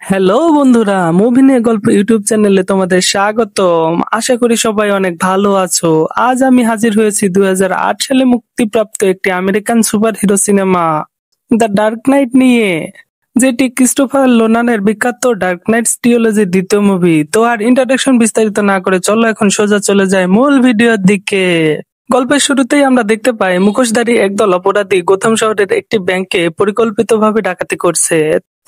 Hello বন্ধুরা, movie নিয়ে গল্প ইউটিউব চ্যানেলে তোমাদের স্বাগতম। আশা করি সবাই অনেক ভালো আছো। আজ আমি হাজির হয়েছি 2008 সালে মুক্তিপ্রাপ্ত একটি American superhero cinema the dark night নিয়ে, যেটি ক্রিস্টোফার নোলানের বিখ্যাত ডার্ক নাইট ট্রিলজির দ্বিতীয় মুভি। তো আর ইন্ট্রোডাকশন বিস্তারিত না করে চলো এখন সোজা চলে যায় মূল ভিডিওর দিকে। গল্পের শুরুতেই আমরা দেখতে পাই মুখোশধারী একদল অপরাধী গোথাম শহরের একটি ব্যাংকে পরিকল্পিতভাবে ডাকাতি করছে।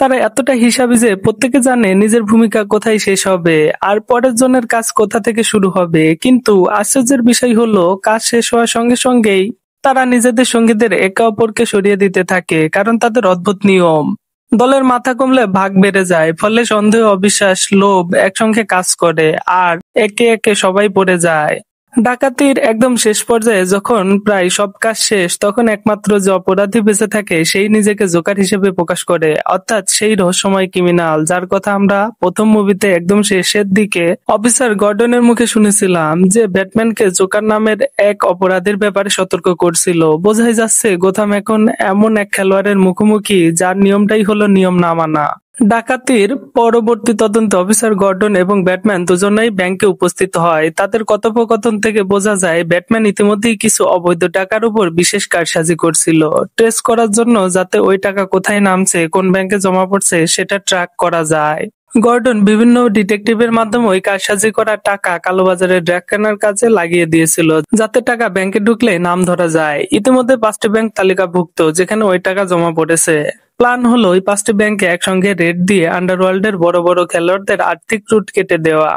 তারা এতটা হিসাবি যে প্রত্যেকে জানে নিজের ভূমিকা কোথায় শেষ হবে আর পরের জনের কাজ কোথা থেকে শুরু হবে। কিন্তু আশ্চর্যের বিষয় হলো, কাজ শেষ হওয়ার সঙ্গে সঙ্গেই তারা নিজেদের সঙ্গীদের একে অপরকে সরিয়ে দিতে থাকে, কারণ তাদের অদ্ভুত নিয়ম। দলের মাথা কমলে ভাগ বেড়ে যায়, ফলে সন্দেহ, অবিশ্বাস, লোভ একসঙ্গে কাজ করে আর একে একে সবাই পড়ে যায়। ডাকাতির একদম শেষ পর্যায়ে যখন প্রায় সব কাজ শেষ, তখন একমাত্র যে অপরাধী বেঁচে থাকে সেই নিজেকে জোকার হিসেবে প্রকাশ করে, অর্থাৎ সেই রহস্যময় ক্রিমিনাল যার কথা আমরা প্রথম মুভিতে একদম শেষের দিকে অফিসার গর্ডনের মুখে শুনেছিলাম, যে ব্যাটম্যানকে জোকার নামের এক অপরাধীর ব্যাপারে সতর্ক করছিল। বোঝাই যাচ্ছে গোথাম এখন এমন এক খেলোয়াড়ের মুখোমুখি যার নিয়মটাই হলো নিয়ম না মানা। ডাকাতির পরবর্তী তদন্তে অফিসার গর্ডন এবং ব্যাটম্যান দুজনেই ব্যাংকে উপস্থিত হয়। তাদের কথোপকথন থেকে বোঝা যায় ব্যাটম্যান ইতিমধ্যেই কিছু অবৈধ টাকার উপর বিশেষ কারসাজি করছিল, ট্রেস করার জন্য, যাতে ওই টাকা কোথায় নামছে, কোন ব্যাংকে জমা পড়ছে সেটা ট্র্যাক করা যায়। গর্ডন বিভিন্ন ডিটেকটিভের মাধ্যমে ওই কারসাজি করা টাকা কালোবাজারে ড্রাগ কেনার কাজে লাগিয়ে দিয়েছিল, যাতে টাকা ব্যাংকে ঢুকলে নাম ধরা যায়। ইতিমধ্যে 5টি ব্যাংক তালিকাভুক্ত যেখানে ওই টাকা জমা পড়েছে। প্ল্যান হলো ওই 5টি ব্যাংকে একসঙ্গে রেড দিয়ে আন্ডারওয়ার্ল্ডের বড় বড় খেলোয়াড়দের আর্থিক রুট কেটে দেওয়া।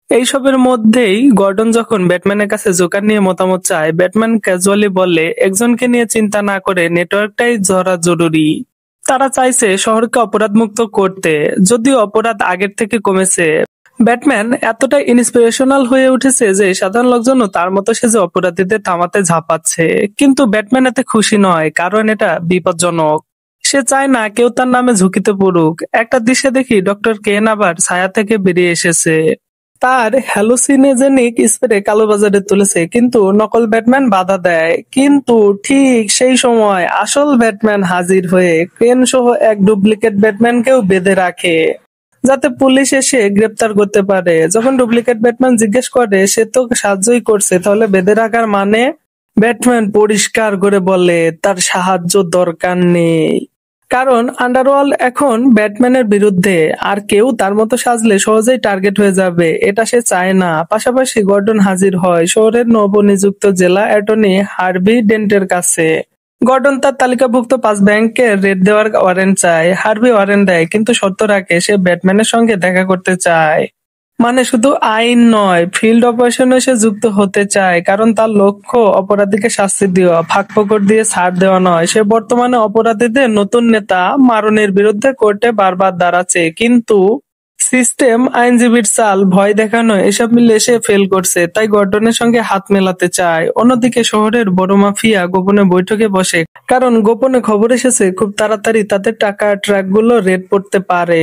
এইসবের মধ্যেই গর্ডন যখন ব্যাটম্যানের কাছে জোকার নিয়ে মতামত চায়, ব্যাটম্যান ক্যাজুয়ালি বলে একজনকে নিয়ে চিন্তা না করে নেটওয়ার্কটাই ধরা জরুরি। তারা চাইছে শহরকে অপরাধমুক্ত করতে, যদিও অপরাধ আগের থেকে কমেছে। ব্যাটম্যান এতটাই ইন্সপিরেশনাল হয়ে উঠেছে যে সাধারণ লোকজনও তার মতো সেজে অপরাধীদের থামাতে ঝাঁপাচ্ছে। কিন্তু ব্যাটম্যান এতে খুশি নয়, কারণ এটা বিপজ্জনক। সে চায় না কেউ তার নামে ঝুঁকিতে পড়ুক। একটা দৃশ্যে দেখি ডক্টর কেন আবার ছায়া থেকে বেরিয়ে এসেছে। তার হ্যালুসিনোজেনিক স্প্রে কালোবাজারে তুলেছে, কিন্তু নকল ব্যাটম্যান বাধা দেয়। কিন্তু ঠিক সেই সময় আসল ব্যাটম্যান হাজির হয়ে ক্রেন সহ এক ডুপ্লিকেট ব্যাটম্যানকেও বেঁধে রাখে, যাতে পুলিশ এসে গ্রেপ্তার করতে পারে। যখন ডুপ্লিকেট ব্যাটম্যান জিজ্ঞেস করে সে তো সাহায্যই করছে, তাহলে বেঁধে রাখার মানে? ব্যাটম্যান পরিষ্কার করে বলে তার সাহায্য দরকার নেই, কারণ আন্ডারওয়ার্ল্ড এখন ব্যাটম্যানের বিরুদ্ধে, আর কেউ তার মতো সাজলে সহজেই টার্গেট হয়ে যাবে, এটা সে চায় না। পাশাপাশি গর্ডন হাজির হয় শহরের নবনিযুক্ত জেলা অ্যাটর্নি হার্ভি ডেন্টের কাছে। গর্ডন তার তালিকাভুক্ত 5 ব্যাংকে রেড দেওয়ার ওয়ারেন্ট চায়। হার্ভি ওয়ারেন্ট দেয়, কিন্তু শর্ত রাখে সে ব্যাটম্যানের সঙ্গে দেখা করতে চায়। মানে শুধু আইন নয়, ফিল্ড অপারেশনে সে যুক্ত হতে চায়, কারণ তার লক্ষ্য অপরাধীকে শাস্তি দেওয়া, ফাঁকফোকর দিয়ে ছাড় দেওয়া নয়। সে বর্তমানে অপরাধীদের নতুন নেতা মারনের বিরুদ্ধে কোর্টে বারবার দাঁড়াচ্ছে, কিন্তু সিস্টেম, আইনজীবীর চাল, ভয় দেখানো, এসব মিলে সে ফেল করছে। তাই গর্ডনের সঙ্গে হাত মেলাতে চায়। অন্যদিকে শহরের বড় মাফিয়া গোপনে বৈঠকে বসে, কারণ গোপনে খবর এসেছে খুব তাড়াতাড়ি তাদের টাকার ট্রাকগুলো রেড পড়তে পারে।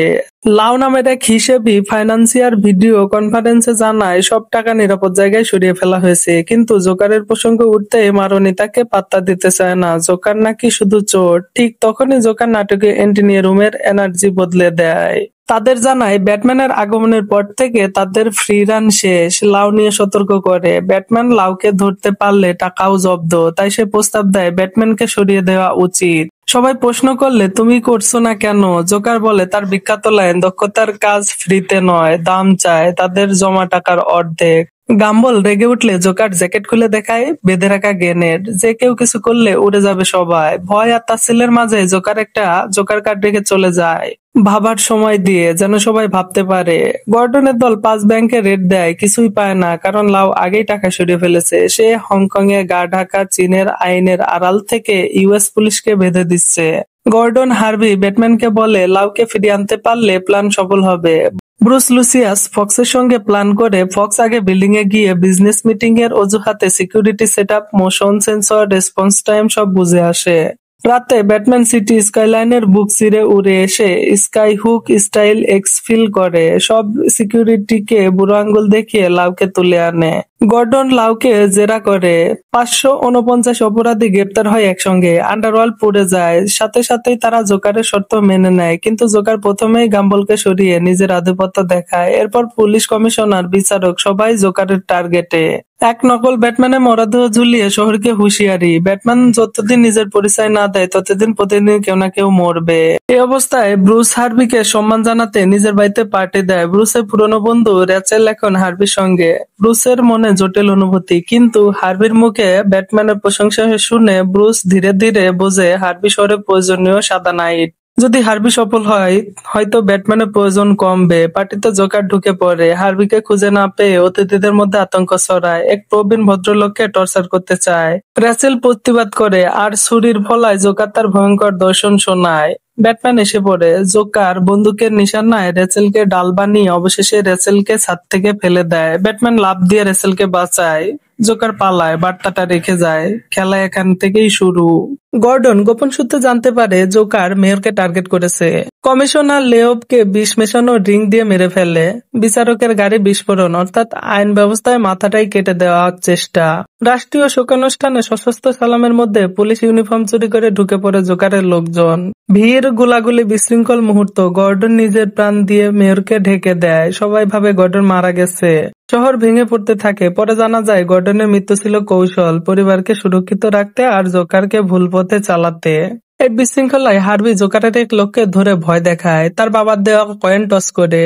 লাউ নামের এক হিসেবি ফাইন্যান্সিয়ার ভিডিও কনফারেন্সে জানায় সব টাকা নিরাপদ জায়গায় সরিয়ে ফেলা হয়েছে। কিন্তু জোকারের প্রসঙ্গ উঠতে মারনি তাকে পাত্তা দিতে চায় না। জোকার নাকি শুধু চোর। ঠিক তখনই জোকার নাটকে এন্ট্রি নিয়ে রুমের এনার্জি বদলে দেয়। তাদের জানায় ব্যাটম্যানের আগমনের পর থেকে তাদের ফ্রি রান শেষ। লাউ নিয়ে সতর্ক করে। ব্যাটম্যান লাউকে ধরতে পারলে টাকাও জব্দ, তাই সে প্রস্তাব দেয় ব্যাটম্যানকে সরিয়ে দেওয়া উচিত। সবাই প্রশ্ন করলে তুমি করছো না কেন? জোকার বলে তার বিখ্যাত লাইন, দক্ষতার কাজ ফ্রিতে নয়, দাম চায় তাদের জমা টাকার অর্ধেক। গাম্বল রেগে উঠলে জোকার জ্যাকেট খুলে দেখায় বেঁধে রাখা গ্রেনেড, যে কেউ কিছু করলে উড়ে যাবে সবাই। ভয় আর তাচ্ছিল্যের মাঝে জোকার একটা জোকার কার্ড রেখে চলে যায়, ভাবার সময় দিয়ে, যেন সবাই ভাবতে পারে। গর্ডনের দল 5 ব্যাংকে রেড দেয়, কিছুই পায় না, কারণ লাউ আগেই টাকা সরিয়ে ফেলেছে। সে হংকং এ গা ঢাকা চীনের আইনের আড়াল থেকে ইউএস পুলিশকে বেঁধে দিচ্ছে। গর্ডন হার্ভি ব্যাটম্যানকে বলে লাউকে ফিরিয়ে আনতে পারলে প্ল্যান সফল হবে। ব্রুস লুসিয়াস ফক্সের সঙ্গে প্ল্যান করে। ফক্স আগে বিল্ডিং এ গিয়ে বিজনেস মিটিং এর অজুহাতে security setup, motion sensor, response time সব বুঝে আসে। রাতে ব্যাটম্যান সিটি স্কাইলাইনের বুক চিরে উড়ে এসে স্কাই হুক স্টাইল এক্সফিল করে সব সিকিউরিটিকে বুড়ো আঙ্গুল দেখিয়ে লাউকে তুলে আনে। গর্ডন লাউকে জেরা করে। 549 অপরাধী গ্রেপ্তার হয় একসঙ্গে। আন্ডারওয়ার্ল্ড পুড়ে যায়। সাথে সাথেই তারা জোকারের শর্ত মেনে নেয়, কিন্তু জোকার প্রথমেই গাম্বলকে সরিয়ে নিজের আধিপত্য দেখায়। এরপর পুলিশ কমিশনার, বিচারক সবাই জোকারের টার্গেটে। এক নকল ব্যাটম্যানের মরদেহ ঝুলিয়ে শহরকে হুঁশিয়ারি, ব্যাটম্যান যতদিন নিজের পরিচয় না দেয় ততদিন প্রতিদিন কেউ না কেউ মরবে। এই অবস্থায় ব্রুস হার্ভিকে সম্মান জানাতে নিজের বাড়িতে পার্টি দেয়। ব্রুসের পুরনো বন্ধু রেচেল এখন হার্ভির সঙ্গে। ব্রুসের মনে জটিল অনুভূতি, কিন্তু হার্ভির মুখে ব্যাটম্যানের প্রশংসা শুনে ব্রুস ধীরে ধীরে বোঝে হার্ভি শহরে প্রয়োজনীয় সাদা নাইট। যদি হার্ভি সফল হয়, হয়তো ব্যাটম্যানের প্রয়োজন কমবে। পার্টিতে জোকার ঢুকে পড়ে। হার্ভিকে খুঁজে না পেয়ে অতিথিদের মধ্যে আতঙ্ক ছড়ায়। এক প্রবীণ ভদ্রলোককে টর্চার করতে চায়। রেচেল প্রতিবাদ করে আর ছুরির ফলায় জোকার তার ভয়ঙ্কর দর্শন শোনায়। ব্যাটম্যান এসে পড়ে। জোকার বন্দুকের নিশানায় রেচেলকে ডাল বানিয়ে অবশেষে রেচেলকে ছাদ থেকে ফেলে দেয়। ব্যাটম্যান লাফ দিয়ে রেচেলকে বাঁচায়। জোকার পালায়, বার্তাটা রেখে যায়। খেলা এখান থেকেই শুরু। গর্ডন গোপন সূত্রে জানতে পারে জোকার মেয়রকে টার্গেট করেছে। কমিশনার লেওবকে বিষ মেশানো ড্রিঙ্ক দিয়ে মেরে ফেলে। বিচারকের গাড়ি বিস্ফোরণ, অর্থাৎ আইন ব্যবস্থায় মাথাটাই কেটে দেওয়ার চেষ্টা। রাষ্ট্রীয় শোকানুষ্ঠানে সশস্ত্র সালামের মধ্যে পুলিশ ইউনিফর্ম চুরি করে ঢুকে পড়ে জোকারের লোকজন। ভিড়, গোলাগুলি, বিশৃঙ্খল মুহূর্ত। গর্ডন নিজের প্রাণ দিয়ে মেয়রকে ঢেকে দেয়। সবাই ভাবে গর্ডন মারা গেছে। শহর ভেঙে পড়তে থাকে। পরে জানা যায় গর্ডনের মৃত্যু ছিল কৌশল, পরিবারকে সুরক্ষিত রাখতে আর জোকারকে ভুল পথে চালাতে। এই বিশৃঙ্খলায় হার্ভি জোকারের এক লোককে ধরে ভয় দেখায়। তার বাবার দেওয়া কয়েন টস করে।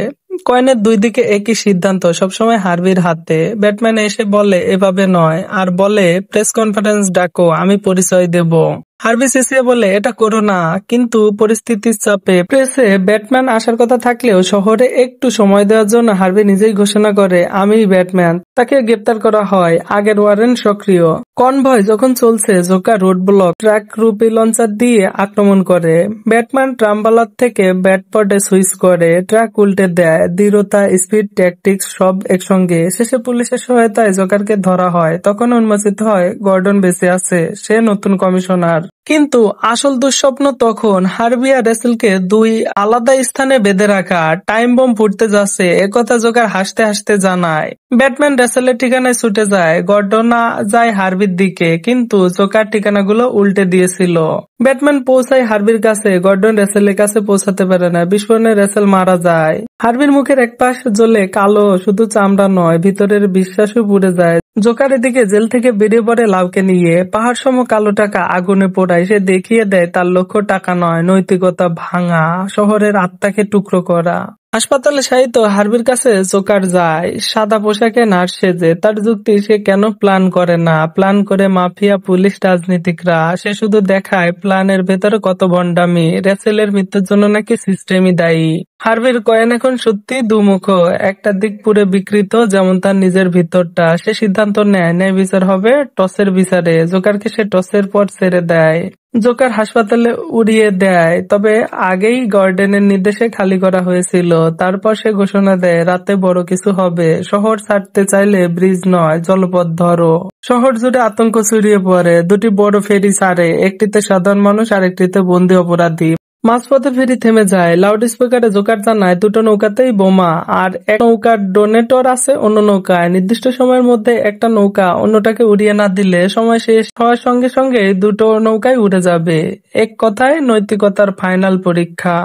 কয়েনের দুই দিকে একই সিদ্ধান্ত, সবসময় হার্ভির হাতে। ব্যাটম্যান এসে বলে এভাবে নয়, আর বলে প্রেস কনফারেন্স ডাকো, আমি পরিচয় দেব। হার্ভি চেঁচিয়ে বলে এটা করো না, কিন্তু পরিস্থিতির চাপে প্রেসে ব্যাটম্যান আসার কথা থাকলেও শহরে একটু সময় দেওয়ার জন্য হার্ভি নিজেই ঘোষণা করে আমি ব্যাটম্যান। তাকে গ্রেপ্তার করা হয়। আগের ওয়ারেন্ট সক্রিয়। কনভয় যখন চলছে, জোকার রোড ব্লক, ট্রাক রূপী লঞ্চার দিয়ে আক্রমণ করে। ব্যাটম্যান ট্রাম্বালার থেকে ব্যাটপডে সুইচ করে, ট্রাক উল্টে দেয়। দৃঢ়তা, স্পিড, ট্যাকটিক্স সব একসঙ্গে। শেষে পুলিশের সহায়তায় জোকারকে ধরা হয়। তখন উন্মোচিত হয় গর্ডন বেঁচে আছে, সে নতুন কমিশনার। কিন্তু আসল দুঃস্বপ্ন তখন। হার্ভি আর রেচেলকে দুই আলাদা স্থানে বেঁধে রাখা। টাইম বোম ফুটতে যাচ্ছে, একথা জোকার হাসতে হাসতে জানায়। ব্যাটম্যান রেচেলের ঠিকানায় ছুটে যায়। গর্ডনা যায় হার্ভির দিকে, কিন্তু জোকার ঠিকানাগুলো উল্টে দিয়েছিল। ব্যাটম্যান পৌঁছায় হার্ভির কাছে। গর্ডন রেচেলের কাছে পৌঁছাতে পারে না। বিস্ফোরণে রেচেল মারা যায়। হার্ভির মুখের এক পাশ জ্বলে কালো, শুধু চামড়া নয়, ভিতরের বিশ্বাসও পুড়ে যায়। জোকার এদিকে জেল থেকে বেরিয়ে পড়ে লাউকে নিয়ে। পাহাড় সম কালো টাকা আগুনে পোড়ায়। সে দেখিয়ে দেয় তার লক্ষ্য টাকা নয়, নৈতিকতা ভাঙা, শহরের আত্মাকে টুকরো করা। হাসপাতালে শায়িত হার্ভির কাছে জোকার যায়, সাদা পোশাকে নার্স সেজে। তার যুক্তি, সে কেন প্ল্যান করে না, প্ল্যান করে মাফিয়া, পুলিশ, রাজনীতিকরা। সে শুধু দেখায় প্ল্যানের ভেতরে কত ভণ্ডামি। রেচেলের মৃত্যুর জন্য নাকি সিস্টেমই দায়ী। হার্ভির কয়েন এখন সত্যি দুমুখ। একটা দিক পুরো বিকৃত, যেমন তার নিজের ভিতরটা। সে সিদ্ধান্ত নেয় ন্যায় বিচার হবে টসের বিচারে। জোকারকে সে টসের পর ছেড়ে দেয়। জোকার হাসপাতালে উড়িয়ে দেয়, তবে আগেই গর্ডনের নির্দেশে খালি করা হয়েছিল। তারপর সে ঘোষণা দেয় রাতে বড় কিছু হবে। শহর ছাড়তে চাইলে ব্রিজ নয়, জলপথ ধরো। শহর জুড়ে আতঙ্ক ছড়িয়ে পড়ে। দুটি বড় ফেরি ছাড়ে, একটিতে সাধারণ মানুষ আর একটিতে বন্দী অপরাধী। মাঝপথে ফেরি থেমে যায়। লাউড স্পিকারে জোকার জানায় দুটো নৌকাতেই বোমা, আর এক নৌকার ডোনেটর আছে অন্য নৌকায়। নির্দিষ্ট সময়ের মধ্যে একটা নৌকা অন্যটাকে উড়িয়ে না দিলে সময় শেষ হওয়ার সঙ্গে সঙ্গে দুটো নৌকায় উড়ে যাবে। এক কথায় নৈতিকতার ফাইনাল পরীক্ষা।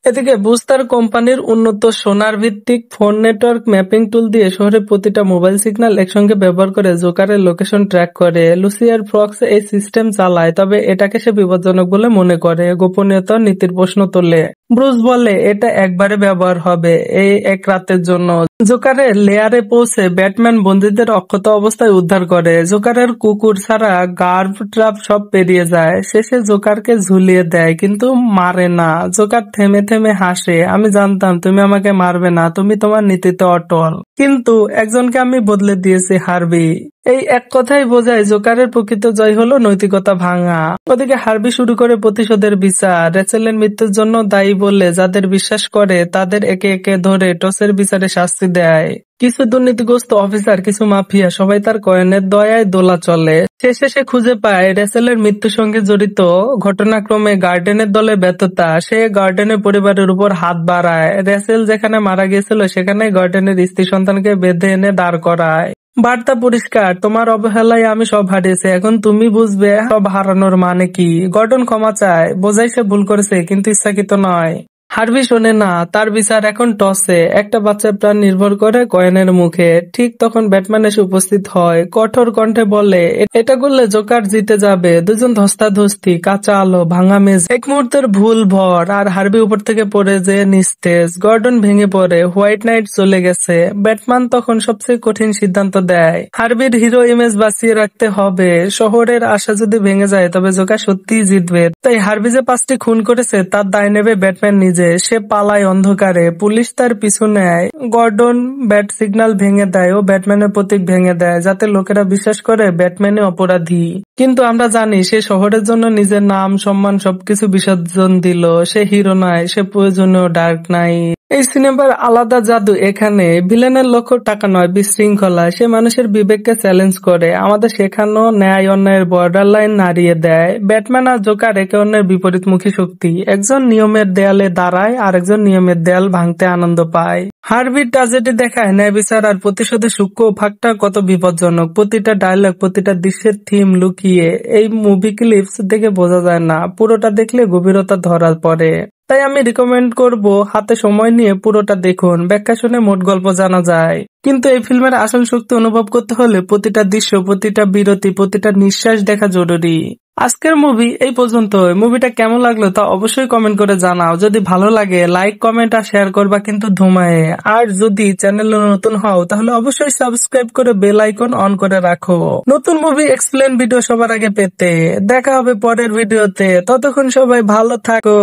এদিকে বুস্টার কোম্পানির উন্নত সোনার ভিত্তিক ফোন নেটওয়ার্ক ম্যাপিং টুল দিয়ে শহরের প্রতিটা মোবাইল সিগন্যাল একসঙ্গে ব্যবহার করে জোকারের লোকেশন ট্র্যাক করে। লুসিয়ার ফ্রক্স এই সিস্টেম চালায়, তবে এটাকে সে বিপজ্জনক বলে মনে করে। গোপনীয়তার নীতির প্রশ্ন তোলে। ব্রুস বলে এটা একবারে ব্যবহার হবে, এই এক রাতের জন্য। জোকারের লেয়ারে পৌঁছে ব্যাটম্যান বন্দীদের অক্ষত অবস্থায় উদ্ধার করে। জোকারের কুকুর ছাড়া গার্ভ ট্রাপ সব পেরিয়ে যায়। শেষে জোকারকে ঝুলিয়ে দেয়, কিন্তু মারে না। জোকার থেমে থেমে হাসে, আমি জানতাম তুমি আমাকে মারবে না, তুমি তোমার নীতিতে অটল। কিন্তু একজনকে আমি বদলে দিয়েছি, হার্ভি। এই এক কথাই বোঝায় জোকারের প্রকৃত জয় হলো নৈতিকতা ভাঙা। ওদিকে হার্বি শুরু করে প্রতিশোধের বিচার। রেচেলের মৃত্যুর জন্য দায়ী বলে যাদের বিশ্বাস করে তাদের একে একে ধরে টসের বিচারে শাস্তি দেয়। কিছু দুর্নীতিগ্রস্ত অফিসার, কিছু মাফিয়া, সবাই তার কয়েনের দয়ায় দোলা চলে। শেষে সে খুঁজে পায় রেচেলের মৃত্যুর সঙ্গে জড়িত ঘটনাক্রমে গার্ডেনের দলে ব্যর্থতা। সে গার্ডেনের পরিবারের উপর হাত বাড়ায়। রেচেল যেখানে মারা গিয়েছিল সেখানে গার্ডেনের স্ত্রী সন্তানকে বেঁধে এনে দাঁড় করায়। বার্তা পরিষ্কার, তোমার অবহেলায় আমি সব হারিয়েছি, এখন তুমি বুঝবে সব হারানোর মানে কি। গর্ডন ক্ষমা চায়, বোঝাই সে ভুল করেছে কিন্তু ইচ্ছাকৃত নয়। হার্বি শোনে না, তার বিচার এখন টসে। একটা বাচ্চার প্রাণ নির্ভর করে কয়েনের মুখে। ঠিক তখন ব্যাটম্যান এসে উপস্থিত হয়, কঠোর কণ্ঠে বলে এটা করলে জোকার জিতে যাবে। দুজন ধস্তাধস্তি, কাঁচা আলো, ভাঙা মেজ, এক মুহূর্তের ভুল ভর, আর হার্বি উপর থেকে পড়ে যে নিস্তেজ। গর্ডন ভেঙে পড়ে, হোয়াইট নাইট চলে গেছে। ব্যাটম্যান তখন সবচেয়ে কঠিন সিদ্ধান্ত দেয়, হার্বির হিরো ইমেজ বাঁচিয়ে রাখতে হবে। শহরের আশা যদি ভেঙে যায় তবে জোকার সত্যিই জিতবে। তাই হার্বি যে 5টি খুন করেছে তার দায় নেবে ব্যাটম্যান নিজে। সে পালায় অন্ধকারে, পুলিশ তার পিছু নেয়। গর্ডন ব্যাট সিগন্যাল ভেঙে দেয় ও ব্যাটম্যানের প্রতীক ভেঙে দেয়, যাতে লোকেরা বিশ্বাস করে ব্যাটম্যানই অপরাধী। কিন্তু আমরা জানি সে শহরের জন্য নিজের নাম, সম্মান সবকিছু বিসর্জন দিল। সে হিরো নয়, সে প্রয়োজনীয় ডার্ক নাইট। এই সিনেমার আলাদা জাদু এখানে। ভিলেনের লক্ষ্য টাকা নয়, বিশৃঙ্খলা। সে মানুষের বিবেককে চ্যালেঞ্জ করে, আমাদের শেখানো ন্যায় অন্যায়ের বর্ডার লাইন নাড়িয়ে দেয়। ব্যাটম্যান আর জোকার একে অন্যের বিপরীতমুখী শক্তি। একজন নিয়মের দেয়ালে দাঁড়ায়, আর একজন নিয়মের দেয়াল ভাঙতে আনন্দ পায়। হার্বির ট্র্যাজেডি দেখায় ন্যায় বিচার আর প্রতিশোধের সূক্ষ্ম ফাঁকটা কত বিপজ্জনক। প্রতিটা ডায়লগ, প্রতিটা দৃশ্যের থিম লুকিয়ে। এই মুভি ক্লিপস দেখে বোঝা যায় না, পুরোটা দেখলে গভীরতা ধরা পড়ে। তাই আমি রিকমেন্ড করব হাতে সময় নিয়ে পুরোটা দেখুন। ব্যাখ্যা শুনে মোট গল্প জানা যায়, কিন্তু এই ফিল্মের আসল শক্তি অনুভব করতে হলে প্রতিটা দৃশ্য, প্রতিটা বিরতি, প্রতিটা নিঃশ্বাস দেখা জরুরি। আজকের মুভি এই পর্যন্ত। মুভিটা কেমন লাগলো তা অবশ্যই কমেন্ট করে জানাও। যদি ভালো লাগে লাইক, কমেন্ট আর শেয়ার করবা কিন্তু ধুমায়ে। আর যদি চ্যানেলে নতুন হও তাহলে অবশ্যই সাবস্ক্রাইব করে বেল আইকন অন করে রাখো নতুন মুভি এক্সপ্লেন ভিডিও সবার আগে পেতে। দেখা হবে পরের ভিডিওতে, ততক্ষণ সবাই ভালো থাকো।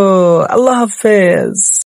আল্লাহ হাফেজ।